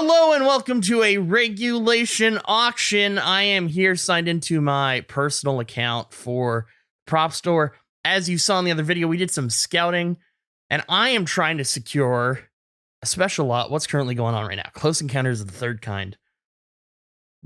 Hello and welcome to a regulation auction. I am here signed into my personal account for Prop Store. As you saw in the other video, we did some scouting and I am trying to secure a special lot. What's currently going on right now? Close Encounters of the Third Kind.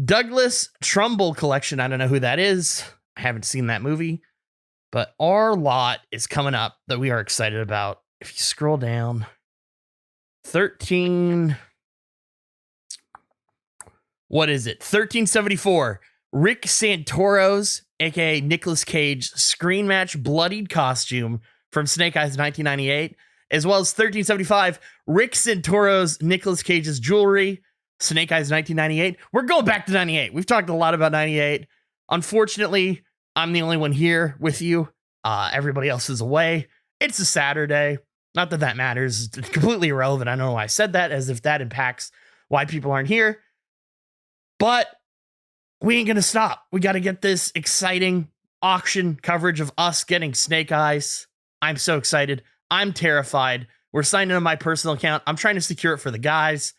Douglas Trumbull collection. I don't know who that is. I haven't seen that movie, but our lot is coming up that we are excited about. If you scroll down, 1374. Rick Santoro's, aka Nicolas Cage, screen match bloodied costume from Snake Eyes 1998, as well as 1375. Rick Santoro's Nicolas Cage's jewelry, Snake Eyes 1998. We're going back to 98. We've talked a lot about 98. Unfortunately, I'm the only one here with you. Everybody else is away. It's a Saturday. Not that that matters. It's completely irrelevant. I don't know why I said that, as if that impacts why people aren't here. But we ain't going to stop. We got to get this exciting auction coverage of us getting Snake Eyes. I'm so excited. I'm terrified. We're signed into my personal account. I'm trying to secure it for the guys.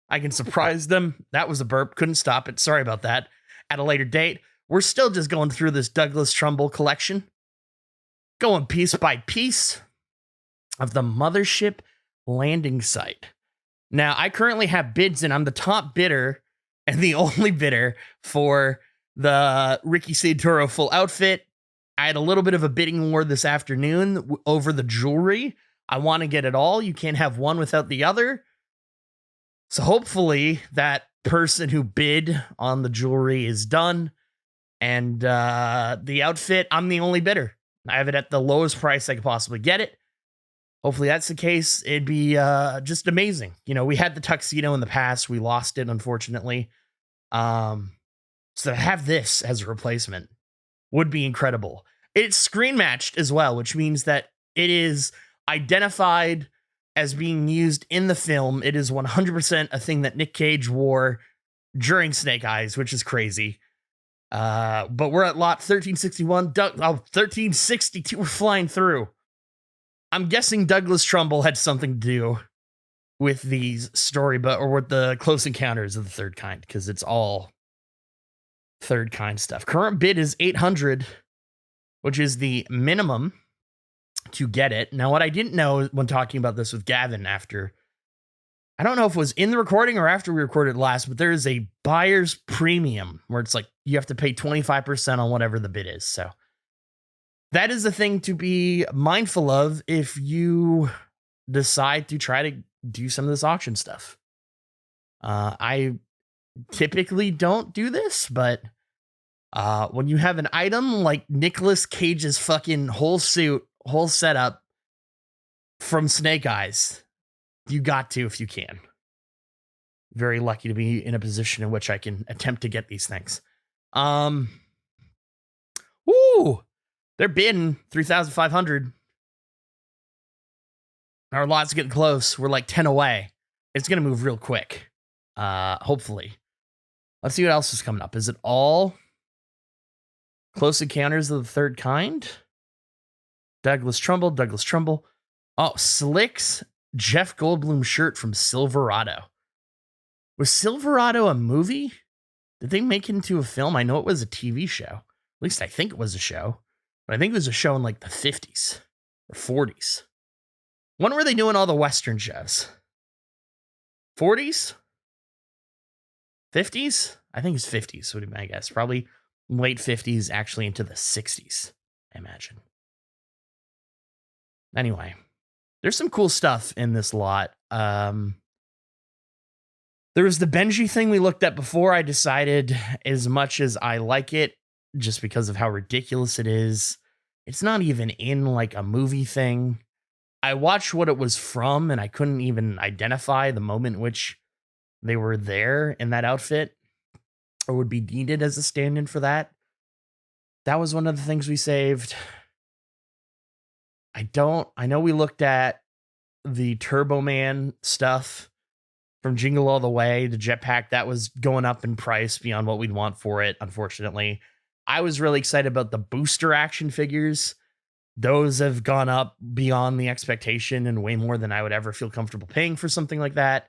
I can surprise them. That was a burp. Couldn't stop it. Sorry about that. At a later date. We're still just going through this Douglas Trumbull collection. Going piece by piece of the Mothership landing site. Now, I currently have bids in. I'm the top bidder and the only bidder for the Ricky Santoro full outfit. I had a little bit of a bidding war this afternoon over the jewelry. I want to get it all. You can't have one without the other. So hopefully that person who bid on the jewelry is done. And the outfit, I'm the only bidder. I have it at the lowest price I could possibly get it. Hopefully that's the case. It'd be just amazing. You know, we had the tuxedo in the past. We lost it, unfortunately. So to have this as a replacement would be incredible. It's screen matched as well, which means that it is identified as being used in the film. It is 100% a thing that Nick Cage wore during Snake Eyes, which is crazy. But we're at lot 1361. 1362. We're flying through. I'm guessing Douglas Trumbull had something to do with these or with the Close Encounters of the Third Kind, because it's all Third Kind stuff. Current bid is 800, which is the minimum to get it. Now, what I didn't know when talking about this with Gavin after, I don't know if it was in the recording or after we recorded last, but there is a buyer's premium where it's like you have to pay 25% on whatever the bid is. So that is a thing to be mindful of if you decide to try to do some of this auction stuff. I typically don't do this, but when you have an item like Nicolas Cage's fucking whole suit, whole setup from Snake Eyes, you got to if you can. Very lucky to be in a position in which I can attempt to get these things. Woo! They're bidding 3,500. Our lot's getting close. We're like 10 away. It's going to move real quick. Hopefully. Let's see what else is coming up. Is it all Close Encounters of the Third Kind? Douglas Trumbull. Oh, Slick's Jeff Goldblum shirt from Silverado. Was Silverado a movie? Did they make it into a film? I know it was a TV show. At least I think it was a show. But I think it was a show in like the 50s or 40s. When were they doing all the Western shows? 40s? 50s? I think it's 50s would be my guess. Probably late 50s, actually into the 60s, I imagine. Anyway, there's some cool stuff in this lot. There was the Benji thing we looked at before. I decided, as much as I like it, just because of how ridiculous it is, it's not even in like a movie thing. I watched what it was from and I couldn't even identify the moment in which they were there in that outfit or would be needed as a stand-in for that. That was one of the things we saved. I know we looked at the Turbo Man stuff from Jingle All the Way, the jetpack. That was going up in price beyond what we'd want for it, unfortunately. I was really excited about the booster action figures. Those have gone up beyond the expectation and way more than I would ever feel comfortable paying for something like that.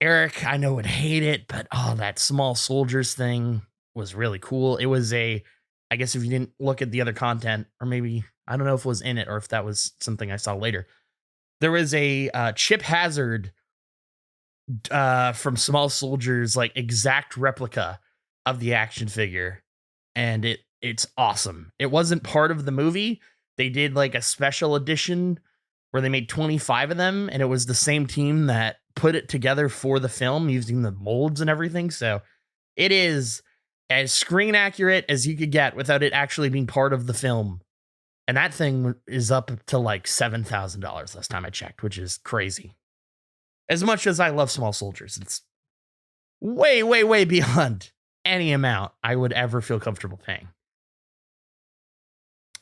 Eric, I know, would hate it, but that small soldiers thing was really cool. It was I guess if you didn't look at the other content, or maybe, I don't know if it was in it or if that was something I saw later. There was a Chip Hazard from Small Soldiers, like exact replica of the action figure, and it's awesome. It wasn't part of the movie. They did like a special edition where they made 25 of them, and it was the same team that put it together for the film using the molds and everything. So it is as screen accurate as you could get without it actually being part of the film. And that thing is up to like $7,000 last time I checked, which is crazy. As much as I love Small Soldiers, it's way, way, way beyond any amount I would ever feel comfortable paying.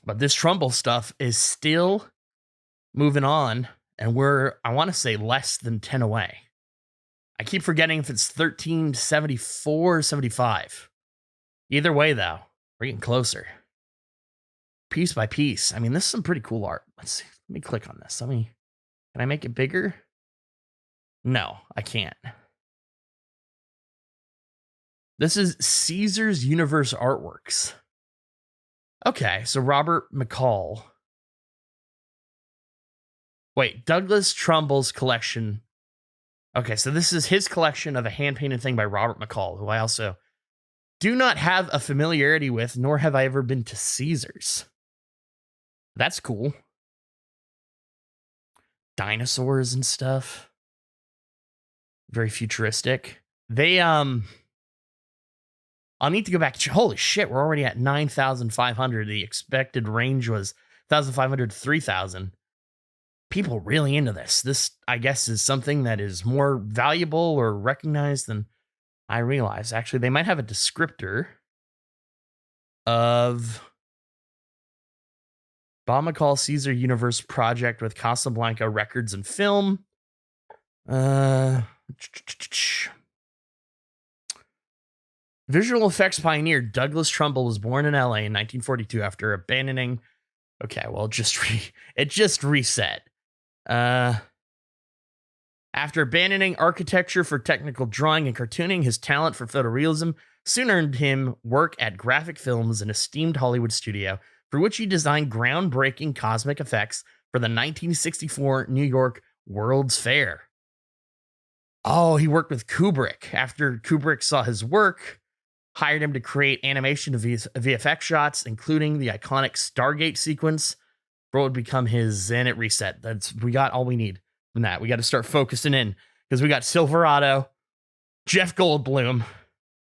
But this Trumbull stuff is still moving on, and we're, I want to say, less than 10 away. I keep forgetting if it's 1374 or 75. Either way, though, we're getting closer. Piece by piece. I mean, this is some pretty cool art. Let's see. Let me click on this. Can I make it bigger? No, I can't. This is Caesar's Universe Artworks. Okay, so Robert McCall. Wait, Douglas Trumbull's collection. Okay, so this is his collection of a hand-painted thing by Robert McCall, who I also do not have a familiarity with, nor have I ever been to Caesar's. That's cool. Dinosaurs and stuff. Very futuristic. I'll need to go back. Holy shit, we're already at 9,500. The expected range was 1,500 to 3,000. People really into this. This, I guess, is something that is more valuable or recognized than I realize. Actually, they might have a descriptor of Bob McCall Caesar Universe project with Casablanca Records and Film. Visual effects pioneer Douglas Trumbull was born in LA in 1942 after abandoning. Okay, well, it just reset. After abandoning architecture for technical drawing and cartooning, his talent for photorealism soon earned him work at Graphic Films, an esteemed Hollywood studio, for which he designed groundbreaking cosmic effects for the 1964 New York World's Fair. Oh, he worked with Kubrick. After Kubrick saw his work, hired him to create animation VFX shots, including the iconic Stargate sequence for what would become his Zenit reset. We got all we need from that. We got to start focusing in because we got Silverado, Jeff Goldblum,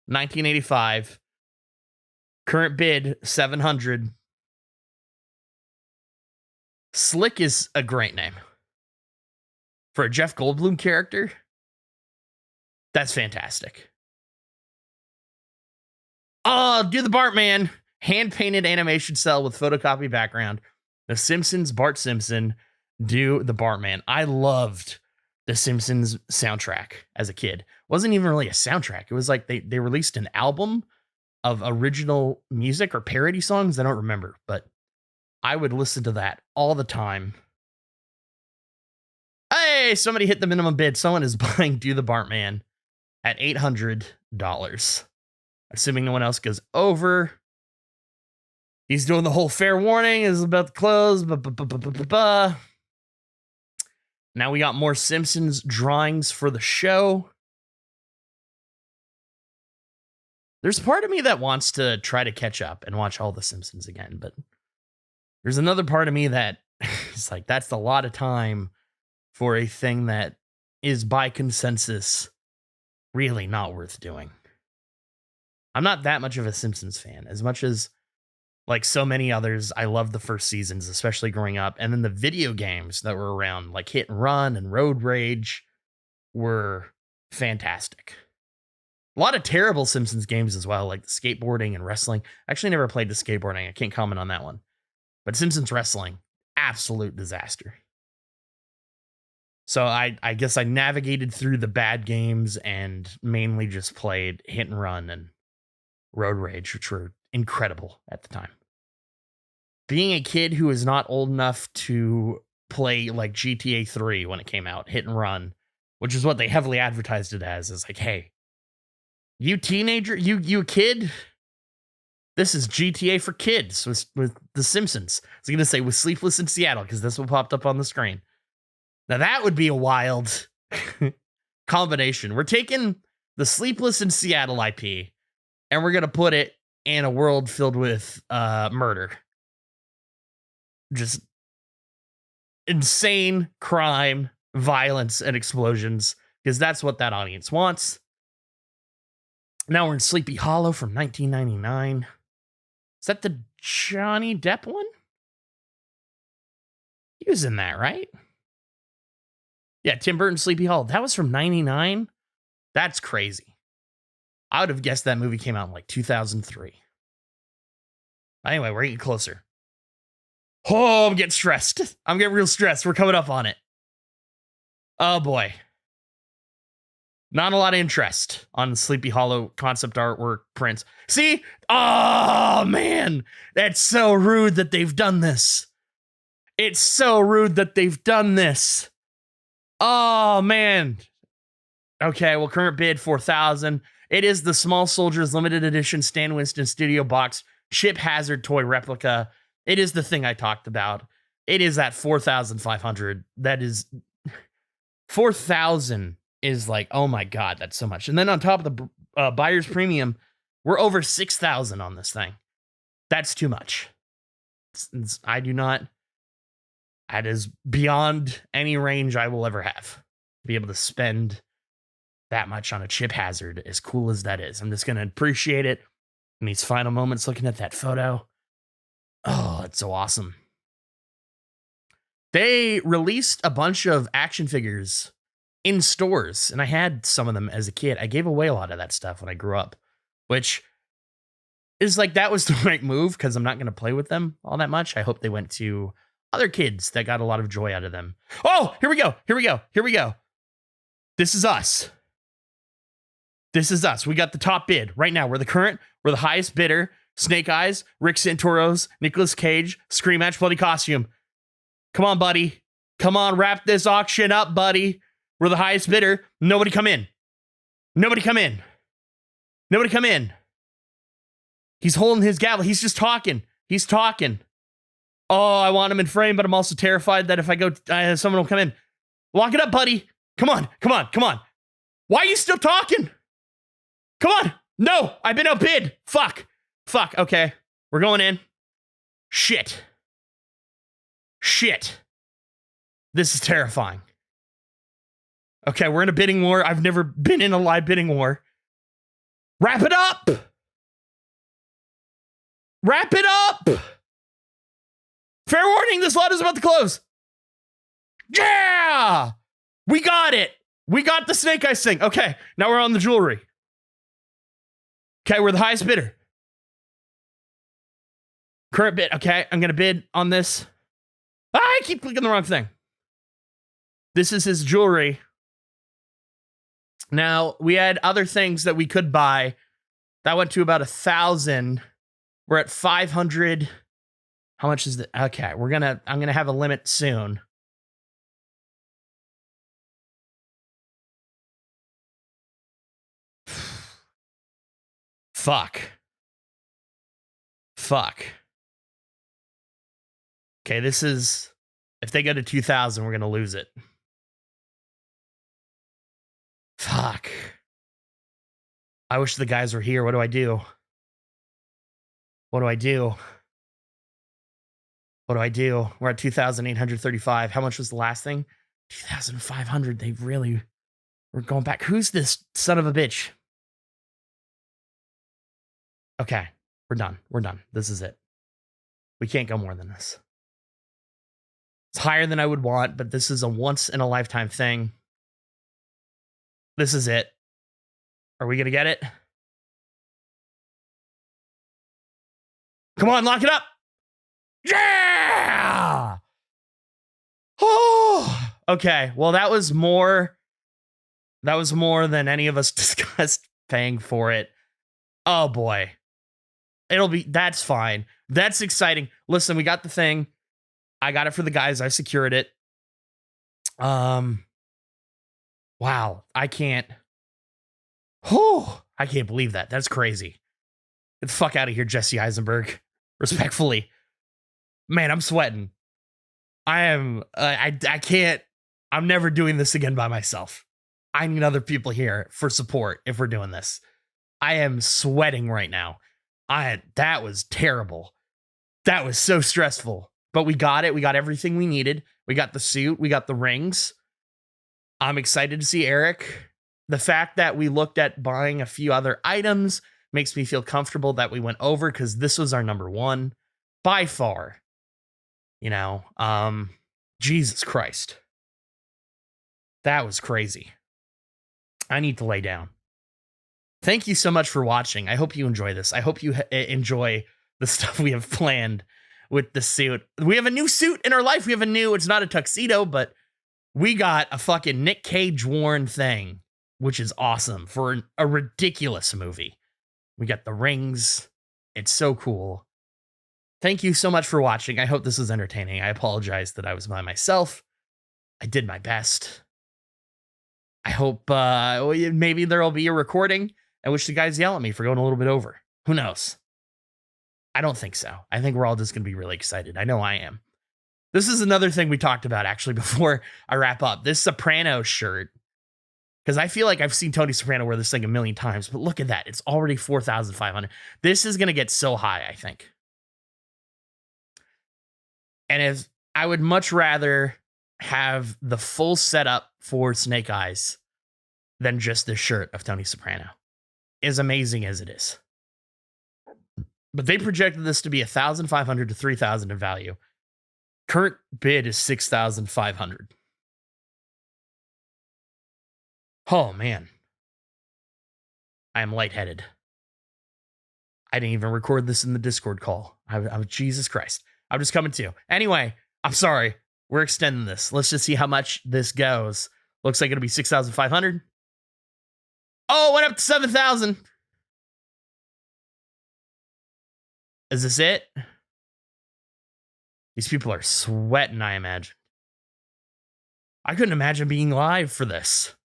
1985. Current bid, 700. Slick is a great name. For a Jeff Goldblum character, that's fantastic. Oh, do the Bartman. Hand-painted animation cell with photocopy background. The Simpsons, Bart Simpson, do the Bartman. I loved the Simpsons soundtrack as a kid. It wasn't even really a soundtrack. It was like they released an album of original music or parody songs. I don't remember, but I would listen to that all the time. Hey, somebody hit the minimum bid. Someone is buying Do the Bartman at $800. Assuming no one else goes over. He's doing the whole fair warning is about to close. Now we got more Simpsons drawings for the show. There's part of me that wants to try to catch up and watch all the Simpsons again, but there's another part of me that is like, that's a lot of time for a thing that is by consensus really not worth doing. I'm not that much of a Simpsons fan. As much as, like so many others, I love the first seasons, especially growing up. And then the video games that were around, like Hit and Run and Road Rage, were fantastic. A lot of terrible Simpsons games as well, like the skateboarding and wrestling. I actually never played the skateboarding. I can't comment on that one. But Simpsons wrestling, absolute disaster. So I guess I navigated through the bad games and mainly just played Hit and Run and Road Rage, which were incredible at the time. Being a kid who is not old enough to play like GTA 3 when it came out, Hit and Run, which is what they heavily advertised it as. Is like, hey, you teenager, you kid, this is GTA for kids with The Simpsons. I was going to say with Sleepless in Seattle because that's what popped up on the screen. Now that would be a wild combination. We're taking the Sleepless in Seattle IP and we're going to put it in a world filled with murder. Just insane crime, violence, and explosions because that's what that audience wants. Now we're in Sleepy Hollow from 1999. Is that the Johnny Depp one? He was in that, right? Yeah, Tim Burton's Sleepy Hollow. That was from 99? That's crazy. I would have guessed that movie came out in like 2003. Anyway, we're getting closer. Oh, I'm getting stressed. I'm getting real stressed. We're coming up on it. Oh, boy. Not a lot of interest on Sleepy Hollow concept artwork prints. See? Oh, man. That's so rude that they've done this. It's so rude that they've done this. Oh, man. Okay, well, current bid, $4,000. It is the Small Soldiers limited edition Stan Winston Studio Box Chip Hazard toy replica. It is the thing I talked about. It is at $4,500. That is... 4,000 is like, oh my God, that's so much. And then on top of the buyer's premium, we're over 6,000 on this thing. That's too much. I do not, that is beyond any range I will ever have to be able to spend that much on a Chip Hazard, as cool as that is. I'm just going to appreciate it in these final moments looking at that photo. Oh, it's so awesome. They released a bunch of action figures in stores, and I had some of them as a kid. I gave away a lot of that stuff when I grew up, which is like, that was the right move because I'm not going to play with them all that much. I hope they went to other kids that got a lot of joy out of them. Oh, here we go. Here we go. Here we go. This is us. This is us. We got the top bid right now. We're the highest bidder. Snake Eyes, Rick Santoro's, Nicolas Cage, Scream Match, Bloody Costume. Come on, buddy. Come on, wrap this auction up, buddy. We're the highest bidder. Nobody come in. Nobody come in. Nobody come in. He's holding his gavel. He's just talking. He's talking. Oh, I want him in frame, but I'm also terrified that if I go, someone will come in. Lock it up, buddy. Come on. Come on. Come on. Why are you still talking? Come on. No, I've been outbid. Fuck. Fuck. Okay. We're going in. Shit. Shit. This is terrifying. Okay, we're in a bidding war. I've never been in a live bidding war. Wrap it up! Wrap it up! Fair warning, this lot is about to close. Yeah! We got it! We got the Snake Eyes thing. Okay, now we're on the jewelry. Okay, we're the highest bidder. Current bid. Okay, I'm going to bid on this. I keep clicking the wrong thing. This is his jewelry. Now, we had other things that we could buy. That went to about 1,000. We're at 500. How much is the... Okay, I'm going to have a limit soon. Fuck. Fuck. Okay, this is... If they go to 2,000, we're going to lose it. Fuck. I wish the guys were here. What do I do? What do I do? What do I do? We're at 2,835. How much was the last thing? 2,500. They really... We're going back. Who's this son of a bitch? Okay. We're done. We're done. This is it. We can't go more than this. It's higher than I would want, but this is a once-in-a-lifetime thing. This is it. Are we going to get it? Come on, lock it up. Yeah! Oh, okay. Well, that was more than any of us discussed paying for it. Oh, boy. That's fine. That's exciting. Listen, we got the thing. I got it for the guys. I secured it. Wow. I can't. Oh, I can't believe that. That's crazy. Get the fuck out of here, Jesse Eisenberg. Respectfully. Man, I'm sweating. I am. I can't. I'm never doing this again by myself. I need other people here for support if we're doing this. I am sweating right now. That was terrible. That was so stressful. But we got it. We got everything we needed. We got the suit. We got the rings. I'm excited to see Eric. The fact that we looked at buying a few other items makes me feel comfortable that we went over, because this was our number one by far. You know, Jesus Christ. That was crazy. I need to lay down. Thank you so much for watching. I hope you enjoy this. I hope you enjoy the stuff we have planned with the suit. We have a new suit in our life. We have it's not a tuxedo, but we got a fucking Nick Cage worn thing, which is awesome for a ridiculous movie. We got the rings. It's so cool. Thank you so much for watching. I hope this was entertaining. I apologize that I was by myself. I did my best. I hope maybe there'll be a recording at which the guys yell at me for going a little bit over. Who knows? I don't think so. I think we're all just going to be really excited. I know I am. This is another thing we talked about, actually, before I wrap up. This Soprano shirt, because I feel like I've seen Tony Soprano wear this thing a million times, but look at that. It's already 4,500. This is going to get so high, I think. And if I would much rather have the full setup for Snake Eyes than just the shirt of Tony Soprano, as amazing as it is. But they projected this to be 1,500 to 3,000 in value. Current bid is 6,500. Oh man, I am lightheaded. I didn't even record this in the Discord call. I'm Jesus Christ. I'm just coming to you. Anyway, I'm sorry. We're extending this. Let's just see how much this goes. Looks like it'll be 6,500. Oh, it went up to 7,000. Is this it? These people are sweating, I imagine. I couldn't imagine being live for this.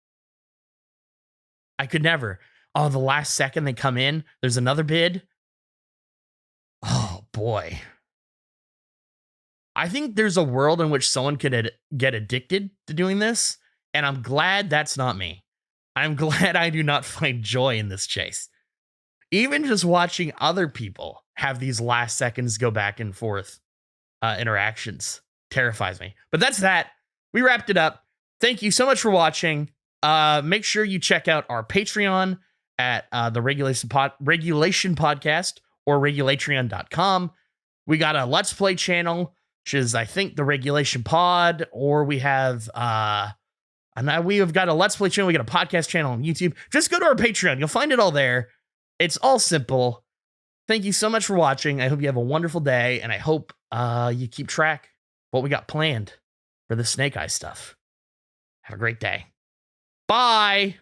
I could never. Oh, the last second they come in, there's another bid. Oh, boy. I think there's a world in which someone could get addicted to doing this, and I'm glad that's not me. I'm glad I do not find joy in this chase. Even just watching other people have these last seconds go back and forth interactions terrifies me. But that's that. We wrapped it up. Thank you so much for watching. Make sure you check out our Patreon at the Regulation Podcast or regulatrion.com. We got a Let's Play channel, which is, I think, the Regulation Pod, or we have we have got a Let's Play channel. We got a podcast channel on YouTube. Just go to our Patreon. You'll find it all there. It's all simple. Thank you so much for watching. I hope you have a wonderful day, and I hope you keep track what we got planned for the Snake Eye stuff. Have a great day. Bye.